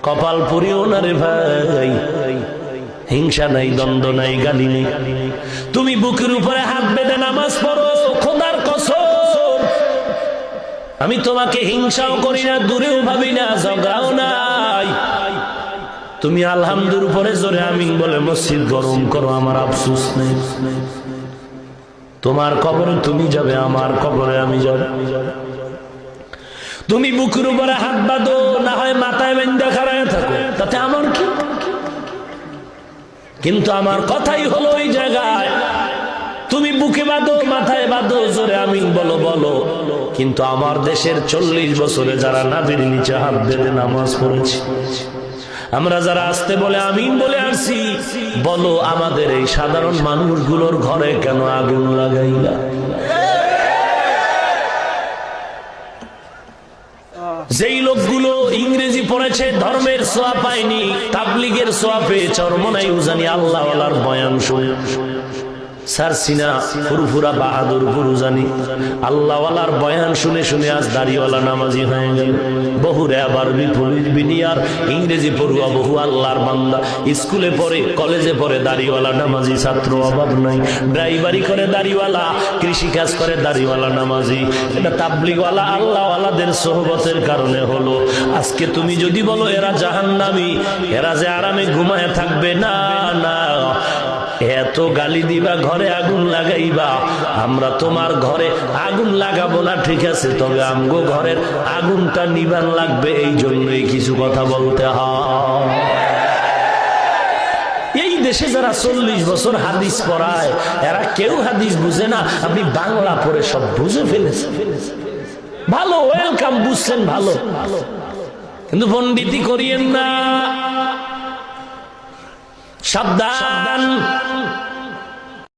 কপাল পুরিও না রে ভাই, হিংসা নাই, দ্বন্দ্ব নাই, গালি নেই। তুমি বুকের উপরে হাত বেঁধে নামাজ পড়ো, খোদার কসম আমি তোমাকে হিংসাও করি না, দূরেও ভাবি না, ঝগড়াও নাই। তুমি আলহামদুর উপরে জোরে আমিন বলে মসজিদ গরম করো, আমার আফসোস নেই। তোমার কবরে তুমি যাবে, আমার কবরে আমি যাব। তুমি বুকের উপরে হাত বাঁধো, না হয় মাথায় বেঁধে খাড়ায় থাকো, তাতে আমার কি? কিন্তু আমার কথাই হলো ওই জায়গায় তুমি বুকে বাঁধো, মাথায় বাঁধো, জোরে আমিন বলো বলো। কিন্তু আমার দেশের 40 বছরে যারা নাভির নিচে হাত বেঁধে নামাজ পড়েছি, আমরা যারা আসতে বলে আমিন বলে আসছি, বলো আমাদের এই সাধারণ মানুষগুলোর ঘরে কেন আগুন লাগাইলা? যেই লোকগুলো ইংরেজি পড়েছে, ধর্মের ছোঁয়া পায়নি, তাবলিগের ছোঁয়া পেয়ে চরমনাই উজানি আল্লাহ ওয়ালার বয়ান শুনে সারসিনা ফুরফুরা বাহাদুর গুরুজানি আল্লাহওয়ালার বয়ান শুনে শুনে আজ দাড়িওয়ালা নামাজি হয়ে গেল। বহু র্যাবার বিনিয়ার ইংরেজি পড়ুয়া বহু আল্লাহর বান্দা স্কুলে পড়ে, কলেজে পড়ে, দাড়িওয়ালা নামাজি ছাত্র অভাব নাই। ড্রাইভারি করে দাড়িওয়ালা, কৃষিকাজ করে দাড়িওয়ালা নামাজি। এটা তাবলিগওয়ালা আল্লাহওয়ালাদের সোহবতের কারণে হলো। আজকে তুমি যদি বলো এরা জাহান্নামী, এরা যে আরামে ঘুমায় থাকবে, না না, এত গালি দিবা, ঘরে আগুন লাগাইবা। আমরা তোমার ঘরে আগুন লাগাবো না, ঠিক আছে, তবে আমগো ঘরের আগুনটা নিবান লাগবে। এই জন্যই কিছু কথা বলতে হয়। এই দেশে যারা 40 বছর হাদিস পড়ায়, এরা কেউ হাদিস বুঝে না। আপনি বাংলা পড়ে সব বুঝে ফেলেছেন, ভালো, ওয়েলকাম, বুঝছেন ভালো, কিন্তু পণ্ডিতি করিয়েন না। সাবধান।